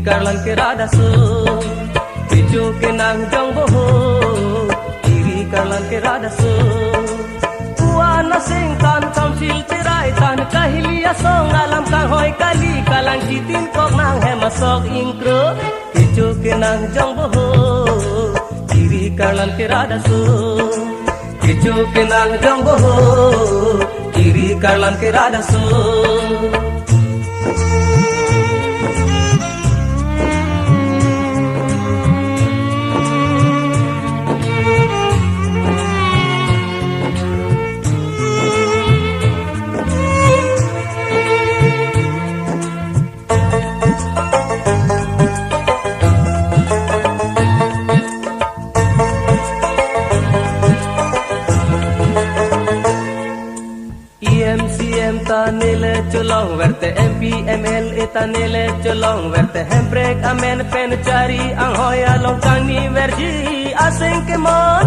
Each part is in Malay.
karlan ke rada su Kejo ke nang jong boho Kiri karlan ke rada su Puana singkan kamsil tirai tan kahilia song alam kang hoy kali kalang citin kok nang he masok ingkro Kejo ke nang jong boho Kiri karlan ke rada su Kejo ke nang jong boho Kiri karlan ke rada su EMCM tanile cholong verte MPML tanile cholong verte handbrake amen pen cari ang hoya long kang ni verji asing kemon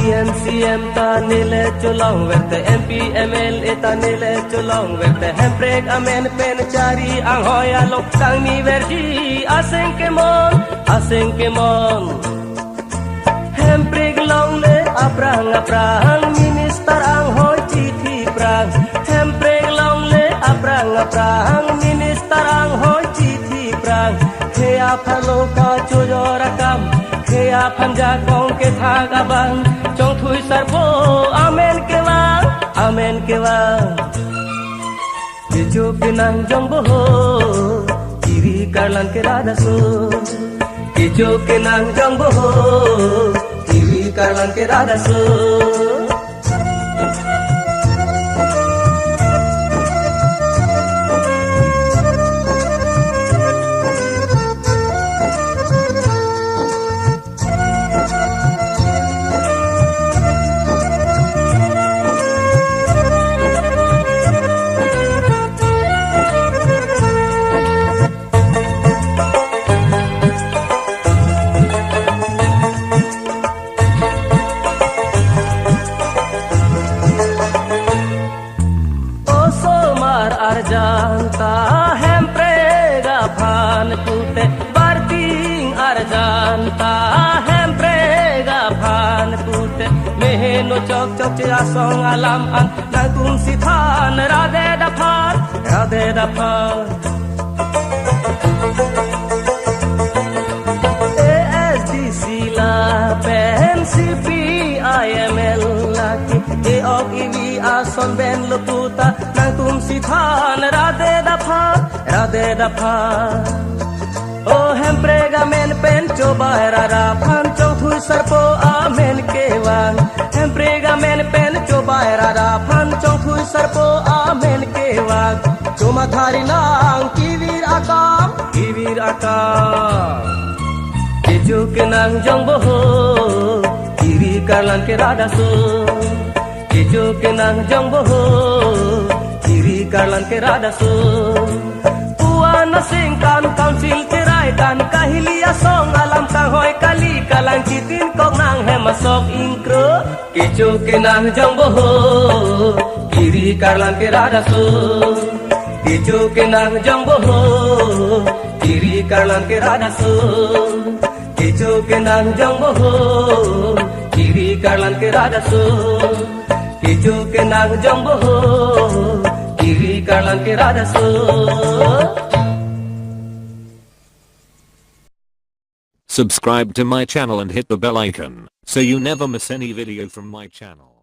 EMCM tanile cholong verte MPML tanile cholong verte handbrake amen pen cari ang hoya long kang ni verji asing kemon Hemprig long le aprang minister ang hoy chithi prang Hemprig long le aprang minister ang hoy chithi prang Kaya phalo ka chojorakam Kaya phanja kong ke thagabang Chong thui sarpo amen ke wang Kejo pinang jong boho Kiri karlan ke rada su Kejo ke nang jong boho Kiri karlan ke rada su Arjanta hemprega phan kute barting arjanta hemprega phan kute meheno chok chok cha song alam an nagung si than rade da phan ASDC la PNCP IML laki EOG ason ben luputa nang tum si than rade da pha O hemprega men pen coba rada phan chong thui sarpo amen ke wang hemprega men pen coba rada phan chong thui sarpo amen ke wang cuma thari nang kivir akam Kejo ke nang jong boho Kiri karlan ke rada su Kejo ke nang jong boho Kiri karlan ke rada su Puana singkan kamsil tirai dan kahilia song alam kang hoy kali kalang citin kok nang he masok ingkro Kejo ke nang jong boho Kiri karlan ke rada su Kejo ke nang jong boho Kiri karlan ke rada su Kejo ke nang jong boho Kiri karlan ke rada su Kejo ke nang jong boho Kiri karlan ke rada su Subscribe to my channel and hit the bell icon so you never miss any video from my channel.